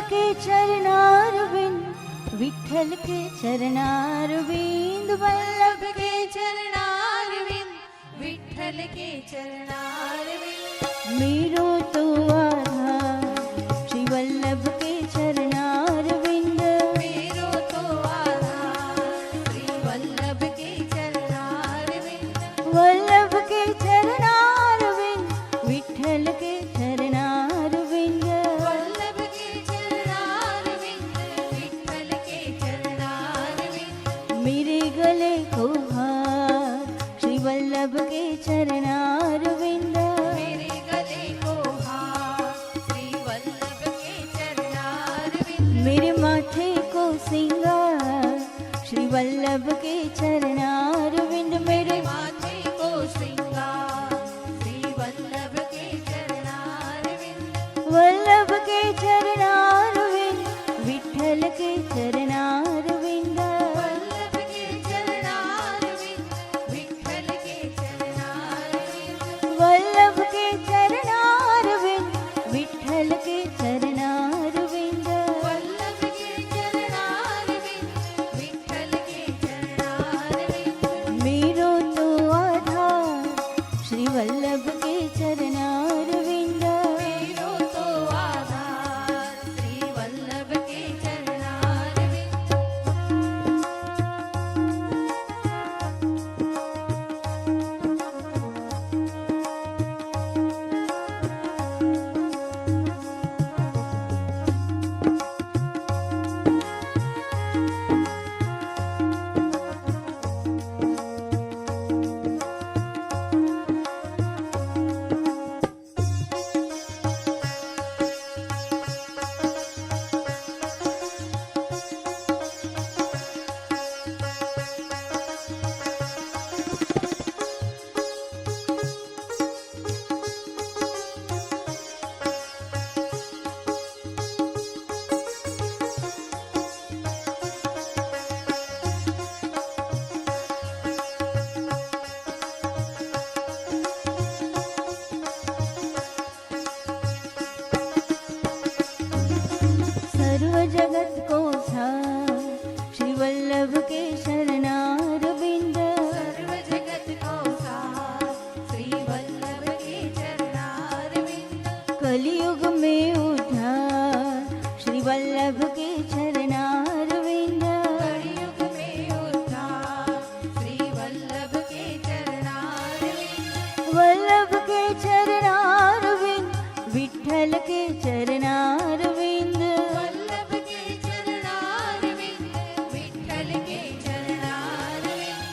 के चरणारविंद, विठ्ठल के चरणारविंद, वल्लभ के चरणारविंद, विठ्ठल के चरणारविंद। मेरो तो आधार श्री वल्लभ के चरणारविंद, मेरो तो आधार श्री वल्लभ के चरणारविंद, वल्लभ के चरणारविंद, विठ्ठल के चरणारविंद, वल्लभ के चरणारविंद, विठ्ठल के चरणारविंद। मेरे गले को हार श्री वल्लभ के चरणारविंद, मेरे गले को हार श्री वल्लभ के चरणारविंद, मेरे माथे को सिंगार श्री वल्लभ के चरणारविंद, मेरे माथे को श्रृंगार श्री वल्लभ के चरणारविंद, वल्लभ के चरणारविंद, विठ्ठल के चरणारविंद, वल्लभ के चरणारविंद, विठ्ठल के चरणारविंद, वल्लभ के चरणारविंद, विठ्ठल के चरणारविंद, वल्लभ के चरणारविंद, विठ्ठल के चरणारविंद। मेरो तो आधार श्री वल्लभ के चरणारविंद, मेरो तो आधार श्री वल्लभ के चरणारविंद। सर्व जगत को सार श्री वल्लभ के शरणारविंद, सर्व जगत को सार श्री वल्लभ के चरणारविंद, कलियुग में उद्धार श्री वल्लभ के चरणारविंद, कलियुग में उद्धार श्री वल्लभ के चरणारविंद, वल्लभ के चरणारविंद, विठ्ठल के चरणारविंद, वल्लभ के चरणारविंद, विठ्ठल के चरणारविंद,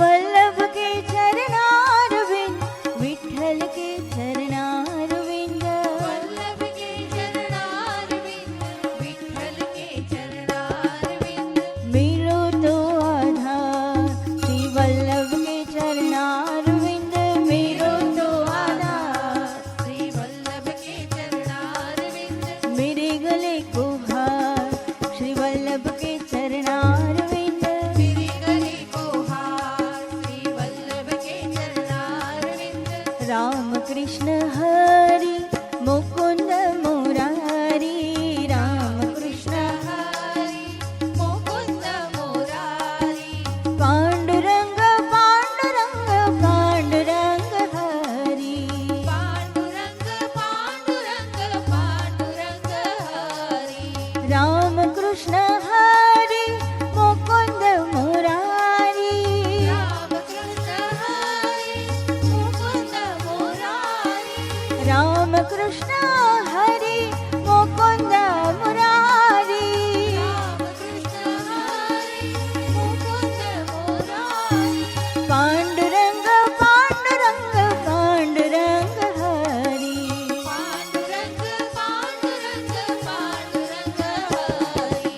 वल्लभ के चरणारविंद, विठ्ठल के चरणारविंद, वल्लभ के चरणारविंद, विठ्ठल के चरणारविंद। मेरो तो आधार श्री वल्लभ के चरणारविंद, मेरो तो आधार श्री वल्लभ के चरणारविंद, मेरे गले को हार श्री वल्लभ के चरणारविंद, मेरे गले को हार श्री वल्लभ के चरणारविंद। राम कृष्ण हरि मुकुंद मुरारी, राम कृष्ण हरि मुकुंद मुरारी, पांडुरंग पांडुरंग पांडुरंग हरि, पांडुरंग पांडुरंग पांडुरंग हरि, राम कृष्ण हरि मुकुंद मुरारी, राम कृष्ण हरि मुकुंद मुरारी, राम कृष्ण हरि मुकुंद मुरारी, राम कृष्ण हरि मुकुंद मुरारी, पांडुरंग पांडुरंग पांडुरंग हरि, पांडुरंग पांडुरंग पांडुरंग हरि,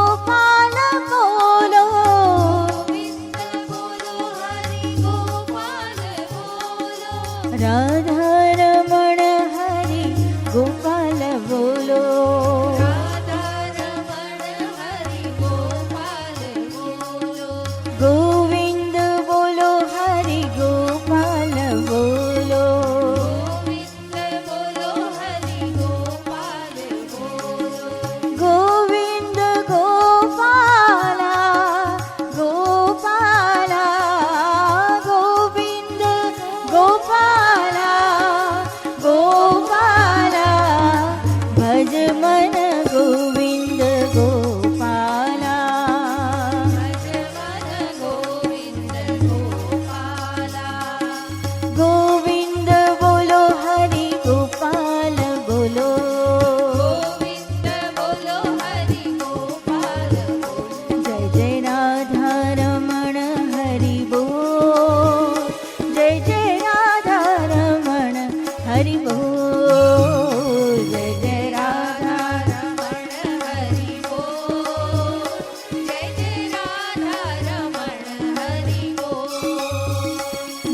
ગોપાલ બોલો, ગોવિંદ બોલો હરિ ગોપાલ બોલો, રાધા રમણ હરિ ગોપાલ બોલો, રાધા રમણ હરિ ગોપાલ બોલો, ગોવિંદ બોલો હરિ ગોપાલ બોલો, ગોવિંદ બોલો હરિ ગોપાલ બોલો, ગોવિંદ ગોપાલા ગોપાલા, ગોવિંદ ગોપાલા ગોપાલા, ભજ મન ગોવિંદ ગોપાલા, ભજવન ગોવિંદ ગોપાલા, ગોવિંદ બોલો હરિ ગોપાલ બોલો, ગોવિંદ બોલો હરિ ગોપાલ બોલો, જય જય રાધા રમણ હરિ બોલ, જય જય રાધા રમણ હરિ બોલ, જય જય રાધા રમણ હરિ બોલ, જય જય રાધા રમણ હરિ બોલ,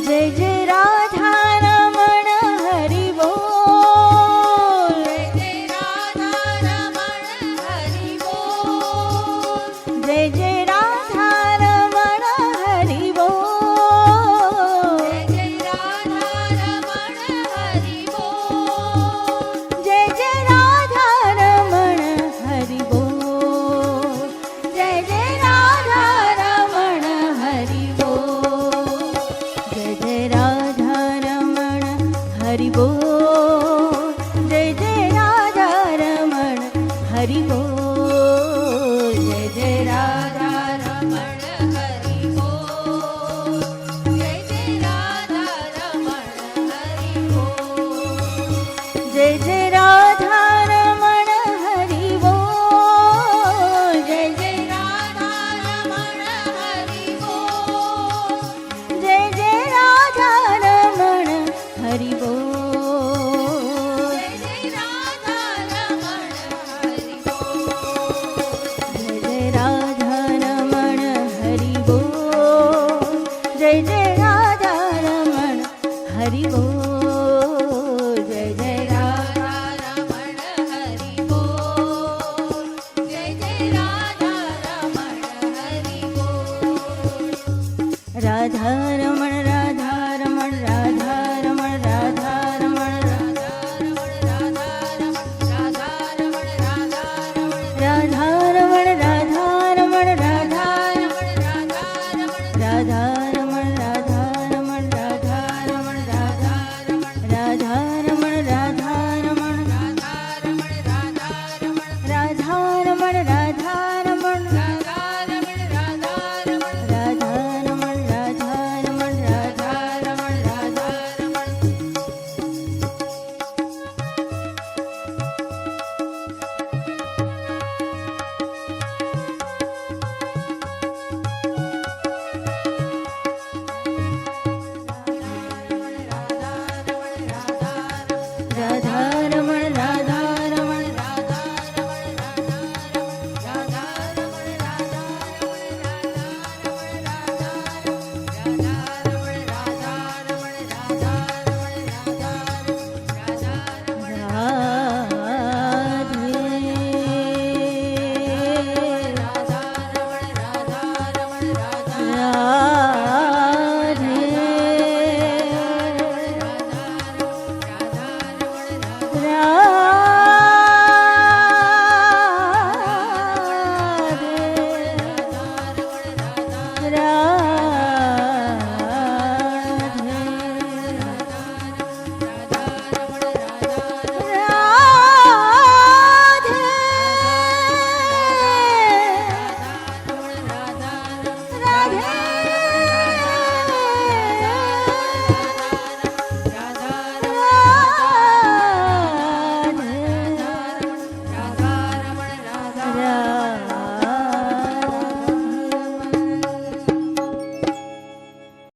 જય જય રાધા રમણ હરિ બોલ, જય રાધા રમણ હરિ બોલ, જય જય રાધા રમણ હરિ બોલ, જય રાધા રમણ હરિ બોલ, જય જય રાધા રમણ હરિ બોલ, જય જય રાધા રમણ હરિ બોલ, જય જય રાધા રમણ હરિ બોલ, જય જય રાધા રમણ હરિ બોલ, જય જય રાધા રમણ હરિ બોલ, જય જય રાધા રમણ હરિ બોલ, જય જય રાધા રમણ હરિ બોલ, જય જય રાધા રમણ હરિ બોલ, જય જય રાધા રમણ હરિ બોલ, જય રાધા રમણ હરિ બોલ, જય જય રાધા રમણ હરિ બોલ, જય જય રાધા રમણ હરિ બોલ, જય જય રાધા રમણ હરિ બોલ, જય જય રાધા રમણ હરિ બોલ, રાધા રમણ